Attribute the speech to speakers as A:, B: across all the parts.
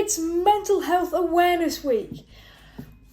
A: It's Mental Health Awareness Week.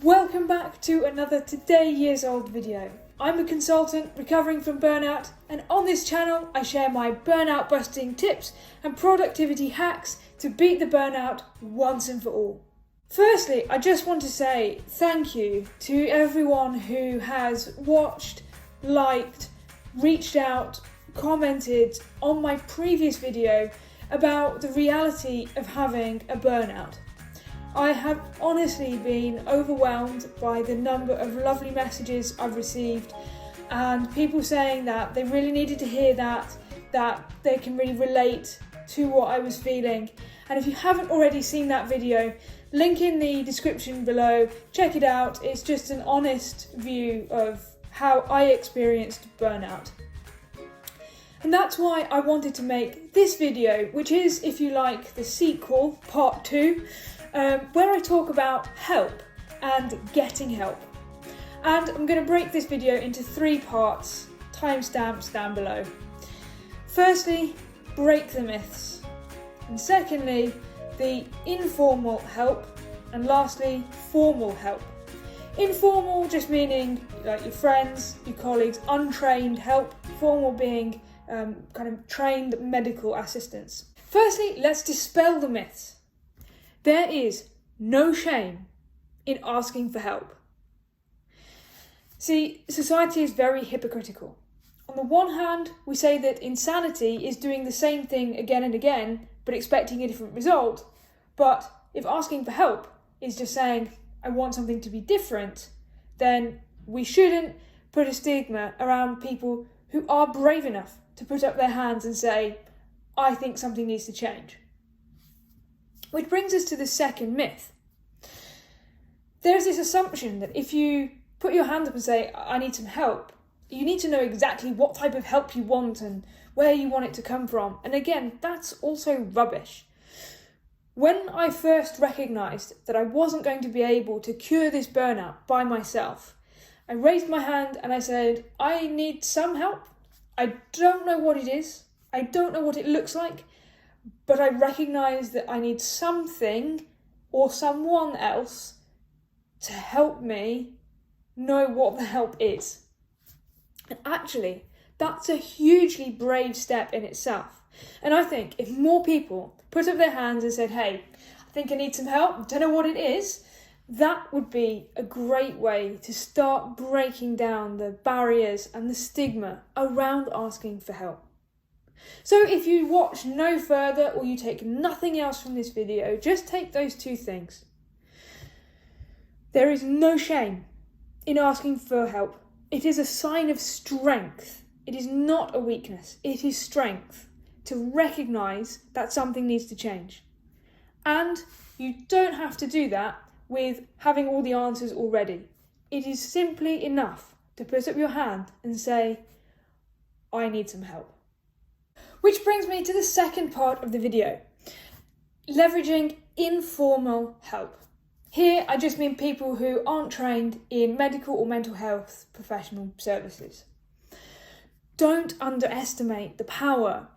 A: Welcome back to another Today Years Old video. I'm a consultant recovering from burnout, and on this channel I share my burnout busting tips and productivity hacks to beat the burnout once and for all. Firstly, I just want to say thank you to everyone who has watched, liked, reached out, commented on my previous video about the reality of having a burnout. I have honestly been overwhelmed by the number of lovely messages I've received and people saying that they really needed to hear that they can really relate to what I was feeling. And if you haven't already seen that video, link in the description below, check it out. It's just an honest view of how I experienced burnout. And that's why I wanted to make this video, which is, if you like, the sequel, part 2, where I talk about help and getting help. And I'm going to break this video into 3 parts, timestamps down below. Firstly, break the myths. And secondly, the informal help. And lastly, formal help. Informal just meaning like your friends, your colleagues, untrained help. Formal being kind of trained medical assistance. Firstly, let's dispel the myths. There is no shame in asking for help. See, society is very hypocritical. On the one hand, we say that insanity is doing the same thing again and again, but expecting a different result. But if asking for help is just saying, I want something to be different, then we shouldn't put a stigma around people who are brave enough to put up their hands and say, I think something needs to change. Which brings us to the second myth. There's this assumption that if you put your hand up and say, I need some help, you need to know exactly what type of help you want and where you want it to come from. And again, that's also rubbish. When I first recognised that I wasn't going to be able to cure this burnout by myself, I raised my hand and I said, I need some help. I don't know what it is. I don't know what it looks like, but I recognise that I need something or someone else to help me know what the help is. And actually, that's a hugely brave step in itself. And I think if more people put up their hands and said, hey, I think I need some help, don't know what it is, that would be a great way to start breaking down the barriers and the stigma around asking for help. So if you watch no further or you take nothing else from this video, just take those 2 things. There is no shame in asking for help. It is a sign of strength. It is not a weakness. It is strength to recognise that something needs to change. And you don't have to do that with having all the answers already. It is simply enough to put up your hand and say, I need some help. Which brings me to the second part of the video, leveraging informal help. Here I just mean people who aren't trained in medical or mental health professional services. Don't underestimate the power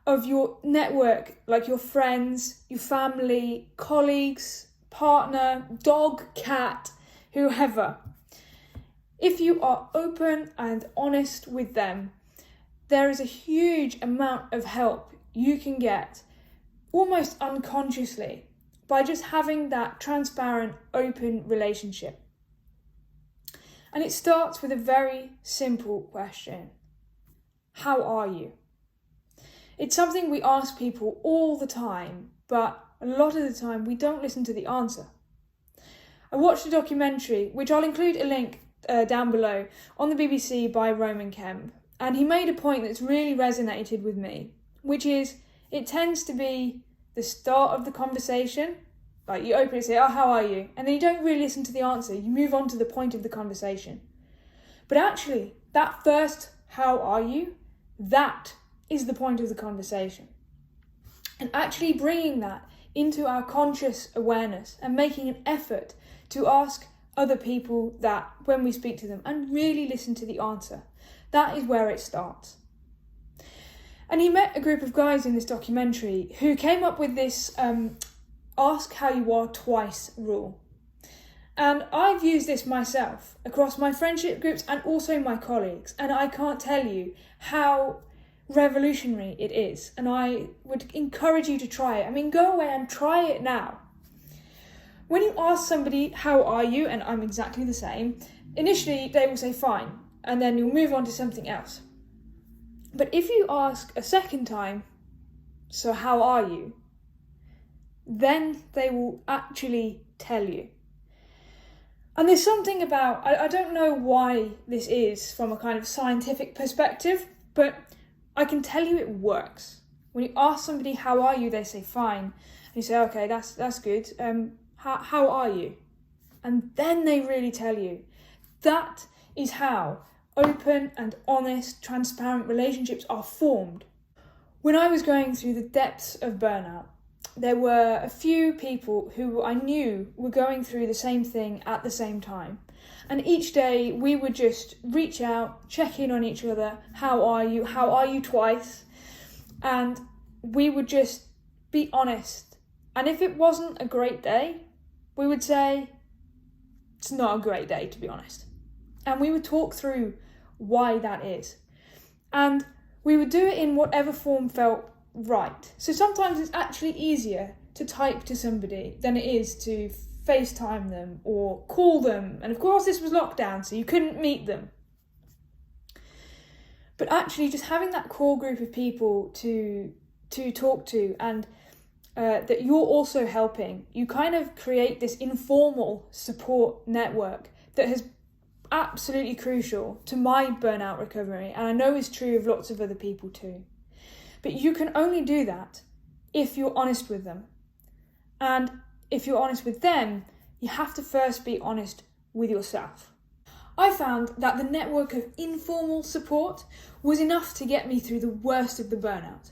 A: of your network, like your friends, your family, colleagues, partner, dog, cat, whoever. If you are open and honest with them, there is a huge amount of help you can get almost unconsciously by just having that transparent, open relationship. And it starts with a very simple question. How are you? It's something we ask people all the time, but a lot of the time we don't listen to the answer. I watched a documentary, which I'll include a link down below, on the BBC by Roman Kemp, and he made a point that's really resonated with me, which is it tends to be the start of the conversation. Like you open it and say, oh, how are you? And then you don't really listen to the answer. You move on to the point of the conversation. But actually, that first, how are you? That is the point of the conversation. And actually bringing that into our conscious awareness and making an effort to ask other people that when we speak to them and really listen to the answer. That is where it starts. And he met a group of guys in this documentary who came up with this ask how you are twice rule. And I've used this myself across my friendship groups and also my colleagues, and I can't tell you how revolutionary it is, and I would encourage you to try it. I mean, go away and try it now. When you ask somebody, how are you, and I'm exactly the same, initially they will say fine, and then you'll move on to something else. But if you ask a second time, so how are you, then they will actually tell you. And there's something about, I don't know why this is from a kind of scientific perspective, but I can tell you it works. When you ask somebody, how are you, they say fine. And you say, okay, that's good. How are you? And then they really tell you. That is how open and honest, transparent relationships are formed. When I was going through the depths of burnout, there were a few people who I knew were going through the same thing at the same time. And each day we would just reach out, check in on each other. How are you? How are you twice? And we would just be honest. And if it wasn't a great day, we would say, it's not a great day, to be honest. And we would talk through why that is. And we would do it in whatever form felt right. So sometimes it's actually easier to type to somebody than it is to FaceTime them or call them. And of course this was lockdown, so you couldn't meet them. But actually just having that core group of people to talk to, and that you're also helping, you kind of create this informal support network that has absolutely crucial to my burnout recovery, and I know is true of lots of other people too. But you can only do that if you're honest with them. And if you're honest with them, you have to first be honest with yourself. I found that the network of informal support was enough to get me through the worst of the burnout.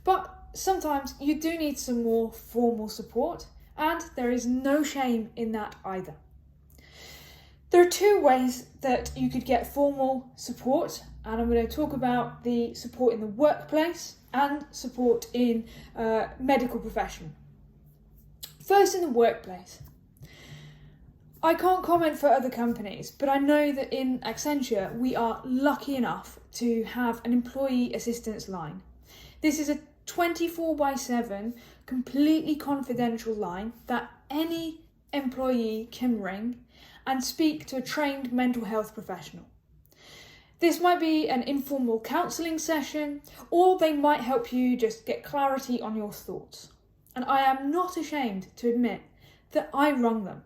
A: But sometimes you do need some more formal support, and there is no shame in that either. There are two ways that you could get formal support, and I'm going to talk about the support in the workplace and support in medical profession. First, in the workplace. I can't comment for other companies, but I know that in Accenture we are lucky enough to have an employee assistance line. This is a 24/7 completely confidential line that any employee can ring and speak to a trained mental health professional. This might be an informal counselling session, or they might help you just get clarity on your thoughts. And I am not ashamed to admit that I rung them.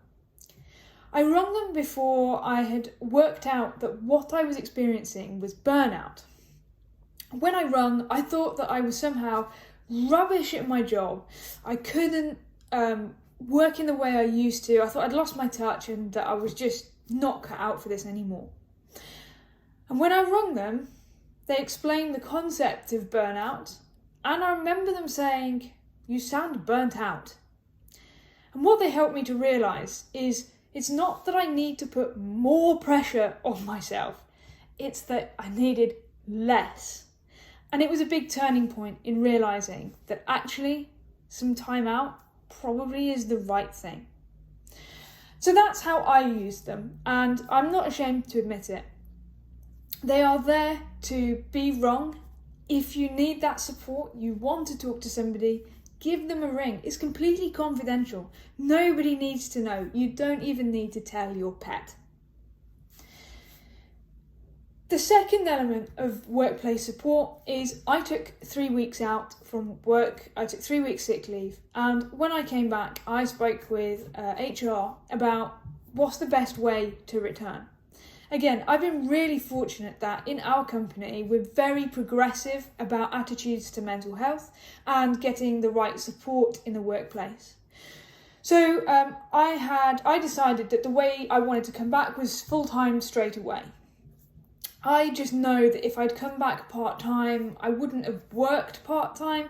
A: I rung them before I had worked out that what I was experiencing was burnout. When I rung, I thought that I was somehow rubbish at my job. I couldn't work in the way I used to. I thought I'd lost my touch and that I was just not cut out for this anymore. And when I rung them, they explained the concept of burnout, and I remember them saying, "You sound burnt out." And what they helped me to realise is it's not that I need to put more pressure on myself, it's that I needed less. And it was a big turning point in realising that actually some time out probably is the right thing. So that's how I used them, and I'm not ashamed to admit it. They are there to be wrong. If you need that support, you want to talk to somebody, give them a ring. It's completely confidential. Nobody needs to know. You don't even need to tell your pet. The second element of workplace support is I took 3 weeks out from work. I took 3 weeks sick leave. And when I came back, I spoke with HR about what's the best way to return. Again, I've been really fortunate that in our company, we're very progressive about attitudes to mental health and getting the right support in the workplace. So I decided that the way I wanted to come back was full-time straight away. I just know that if I'd come back part-time, I wouldn't have worked part-time.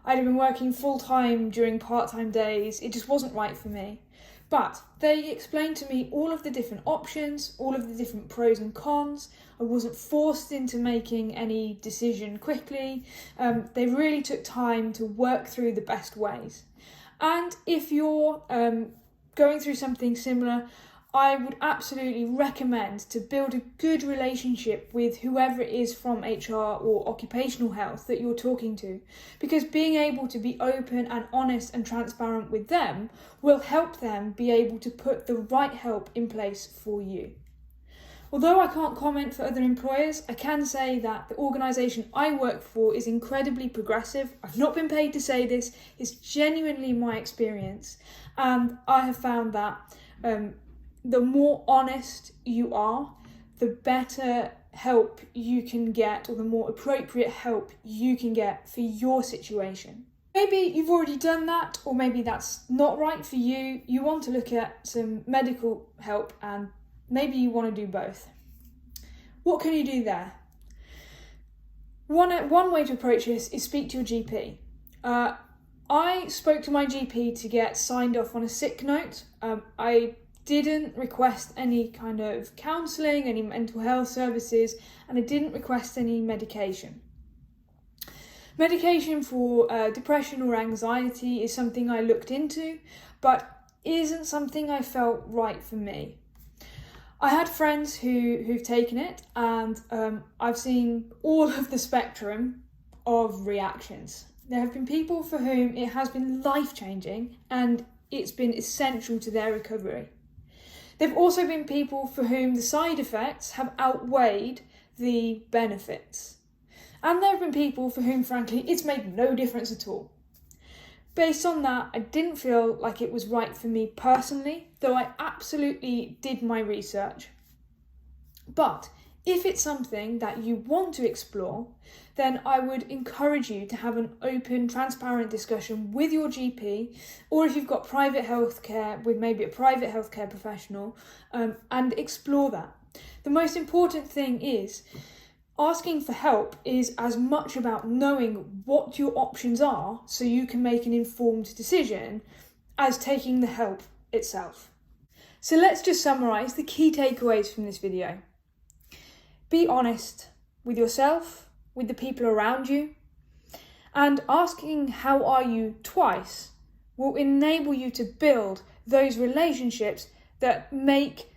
A: I'd have been working full-time during part-time days. It just wasn't right for me. But they explained to me all of the different options, all of the different pros and cons. I wasn't forced into making any decision quickly. They really took time to work through the best ways. And if you're going through something similar, I would absolutely recommend to build a good relationship with whoever it is from HR or occupational health that you're talking to, because being able to be open and honest and transparent with them will help them be able to put the right help in place for you. Although I can't comment for other employers, I can say that the organisation I work for is incredibly progressive. I've not been paid to say this, it's genuinely my experience, and I have found that the more honest you are, the better help you can get, or the more appropriate help you can get for your situation. Maybe you've already done that, or maybe that's not right for you. You want to look at some medical help, and maybe you want to do both. What can you do there? One way to approach this is speak to your GP. I spoke to my GP to get signed off on a sick note. I didn't request any kind of counselling, any mental health services, and I didn't request any medication. Medication for depression or anxiety is something I looked into, but isn't something I felt right for me. I had friends who've taken it, and I've seen all of the spectrum of reactions. There have been people for whom it has been life-changing and it's been essential to their recovery. There have also been people for whom the side effects have outweighed the benefits. And there have been people for whom, frankly, it's made no difference at all. Based on that, I didn't feel like it was right for me personally, though I absolutely did my research. But if it's something that you want to explore, then I would encourage you to have an open, transparent discussion with your GP, or if you've got private healthcare with maybe a private healthcare professional, and explore that. The most important thing is asking for help is as much about knowing what your options are so you can make an informed decision as taking the help itself. So let's just summarise the key takeaways from this video. Be honest with yourself, with the people around you, and asking how are you twice will enable you to build those relationships that make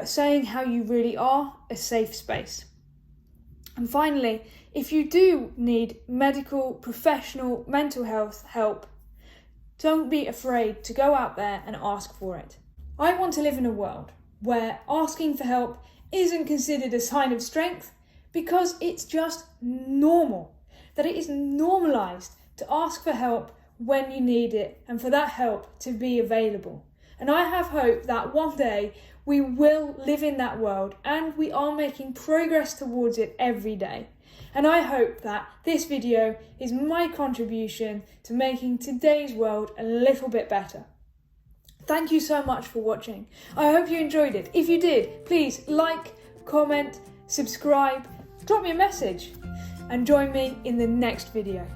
A: saying how you really are a safe space. And finally, if you do need medical, professional, mental health help, don't be afraid to go out there and ask for it. I want to live in a world where asking for help isn't considered a sign of strength, because it's just normal, that it is normalised to ask for help when you need it and for that help to be available. And I have hope that one day we will live in that world, and we are making progress towards it every day. And I hope that this video is my contribution to making today's world a little bit better. Thank you so much for watching. I hope you enjoyed it. If you did, please like, comment, subscribe, drop me a message, and join me in the next video.